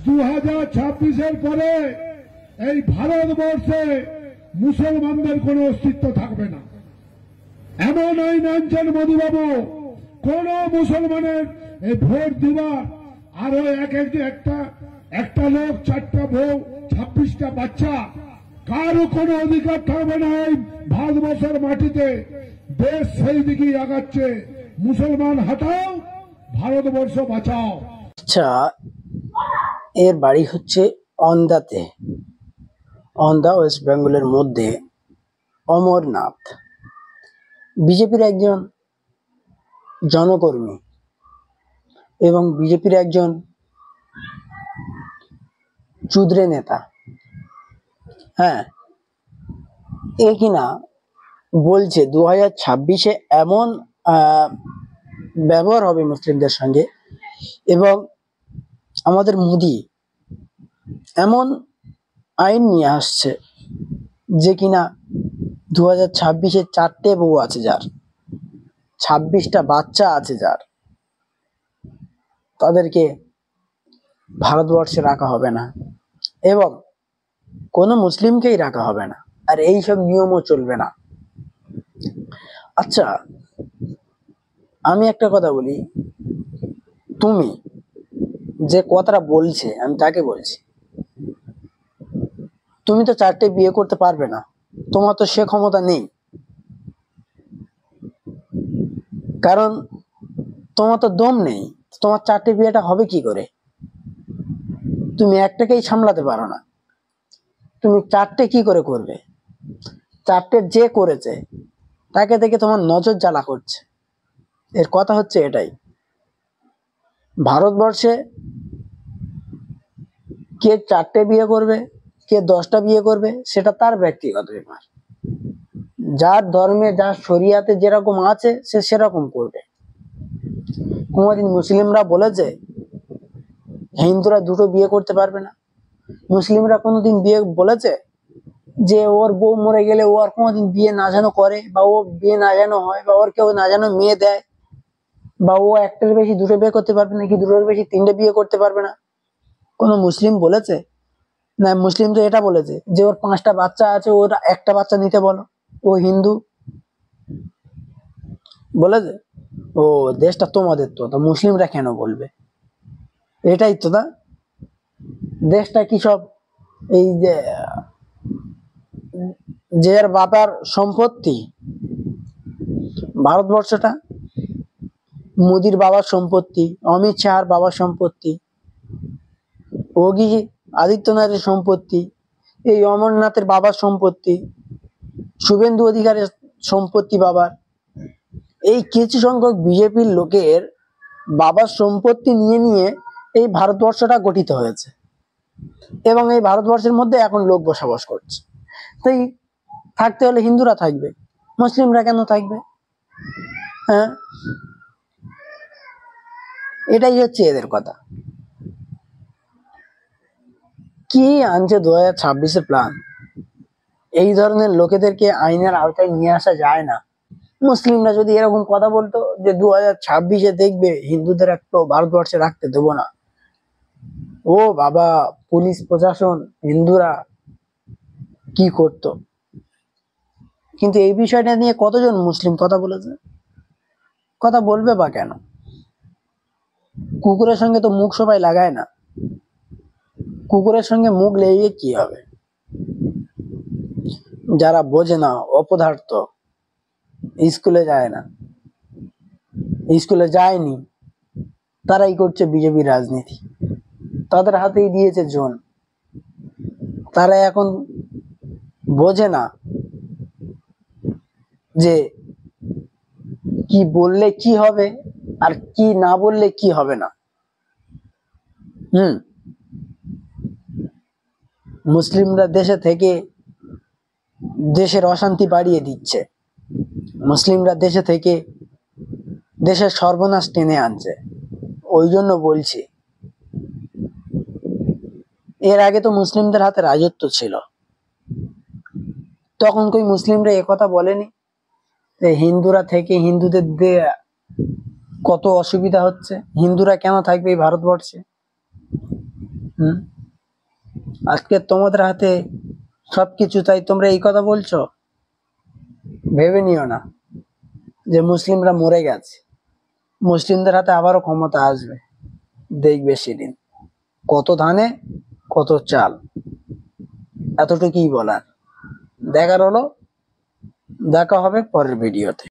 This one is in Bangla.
2026-এর পরে এই ভারতবর্ষে মুসলমানদের কোনো অস্তিত্ব থাকবে না। এমন আইন আনছেন মোদীবাবু, কোন মুসলমানের এই ভোট দিবার আরো একটা লোক 4টা বউ 26টা বাচ্চা, কারো কোনো অধিকার থাকবে না এই ভারতবর্ষের মাটিতে। দেশ সেই দিকেই আগাচ্ছে। মুসলমান হটাও, ভারতবর্ষ বাঁচাও। আচ্ছা, এর বাড়ি হচ্ছে অন্দাতে, অন্দা ওয়েস্ট বেঙ্গলের মধ্যে অমরনাথ। বিজেপির একজন জনকর্মী এবং বিজেপির একজন চুদরে নেতা। হ্যাঁ, এ কিনা বলছে 2026-এ এমন ব্যবহার হবে মুসলিমদের সঙ্গে, এবং আমাদের মোদি এমন আইন নিয়ে আসছে যে কিনা 2026-এ 4টে বউ আছে যার, 26টা বাচ্চা আছে যার, তাদেরকে ভারতবর্ষে রাখা হবে না এবং কোনো মুসলিমকেই রাখা হবে না, আর এইসব নিয়মও চলবে না। আচ্ছা, আমি একটা কথা বলি, তুমি যে কথাটা বলছে আমি তাকে বলছি, তুমি তো 4টে বিয়ে করতে পারবে না, তোমার তো সে ক্ষমতা নেই, কারণ তোমার তো দম নেই। তোমার 4টে বিয়েটা হবে কি করে? তুমি একটাকেই সামলাতে পারো না, তুমি 4টে কি করে করবে? 4টে যে করেছে তাকে দেখে তোমার নজর জ্বালা করছে। এর কথা হচ্ছে এটাই, ভারতবর্ষে কে 4টে বিয়ে করবে, কে 10টা বিয়ে করবে, সেটা তার ব্যক্তিগত ব্যাপার। যার ধর্মে, যার শরিয়াতে যেরকম আছে সে সেরকম করবে। কোনদিন মুসলিমরা বলেছে হিন্দুরা 2টো বিয়ে করতে পারবে না? মুসলিমরা কোনোদিন বিয়ে বলেছে যে ওর বউ মরে গেলে ও আর কোনোদিন বিয়ে না যেন করে, বা ও বিয়ে না যেন হয়, বা ওর কেউ না যেন মেয়ে দেয়, বা ও 1টার বেশি 2টো বিয়ে করতে পারবে না, কি 2টোর বেশি 3টে বিয়ে করতে পারবে না? কোনো মুসলিম বলেছে? না, মুসলিম তো এটা বলেছে যে ওর 5টা বাচ্চা আছে, ওর একটা বাচ্চা নিতে বলো। ও হিন্দু বলেছে? ও দেশটা তোমাদের, তো মুসলিমরা কেন বলবে? এটাই তো না, দেশটা কি সব এই যে যার বাবার সম্পত্তি? ভারতবর্ষটা মোদির বাবার সম্পত্তি, অমিত শাহর বাবার সম্পত্তি, যোগী আদিত্যনাথের সম্পত্তি, এই অমরনাথের বাবার সম্পত্তি, শুভেন্দু অধিকারের সম্পত্তি বাবার। এই কিছু সংখ্যক বিজেপির লোকের বাবার সম্পত্তি নিয়ে নিয়ে এই ভারতবর্ষটা গঠিত হয়েছে, এবং এই ভারতবর্ষের মধ্যে এখন লোক বসবাস করছে। তাই থাকতে হলে হিন্দুরা থাকবে, মুসলিমরা কেন থাকবে? হ্যাঁ, এটাই হচ্ছে এদের কথা। কি আনছে 2026-এর প্ল্যান? এই ধরনের লোকেদেরকে আইনের আওতায় নিয়ে আসা যায় না। মুসলিমরা যদি এরকম কথা বলতো যে 2026-এ দেখবে হিন্দুদের একটু ভারতবর্ষে রাখতে দেবো না, ও বাবা, পুলিশ প্রশাসন হিন্দুরা কি করত। কিন্তু এই বিষয়টা নিয়ে কতজন মুসলিম কথা বলেছে? কথা বলবে বা কেন? কুকুরের সঙ্গে তো মুখ সবাই লাগায় না, কুকুরের সঙ্গে মুখ লেগে কি হবে? যারা বোঝে না, অপদার্থ, স্কুলে যায় না, স্কুলে যায়নি, তারাই করছে বিজেপি রাজনীতি, তাদের হাতেই দিয়েছে জোন। তারা এখন বোঝে না যে কি বললে কি হবে আর কি না বললে কি হবে না। মুসলিমরা দেশে থেকে দেশের অশান্তি বাড়িয়ে দিচ্ছে, মুসলিমরা দেশে থেকে দেশের সর্বনাশ টেনে আনছে। ওই জন্য বলছি, এর আগে তো মুসলিমদের হাতে রাজত্ব ছিল, তখন কই মুসলিমরা একথা বলেনি যে হিন্দুরা থেকে হিন্দুদের কত অসুবিধা হচ্ছে, হিন্দুরা কেন থাকবে এই ভারতবর্ষে? হুম, আজকে তোমাদের হাতে সবকিছু, তাই তোমরা এই কথা বলছো? ভেবে নিও না যে মুসলিমরা মরে গেছে। মুসলিমদের হাতে আবারও ক্ষমতা আসবে, দেখবে সেদিন কত ধানে কত চাল। এতটুকুই বলার। দেখার হলো, দেখা হবে পরের ভিডিওতে।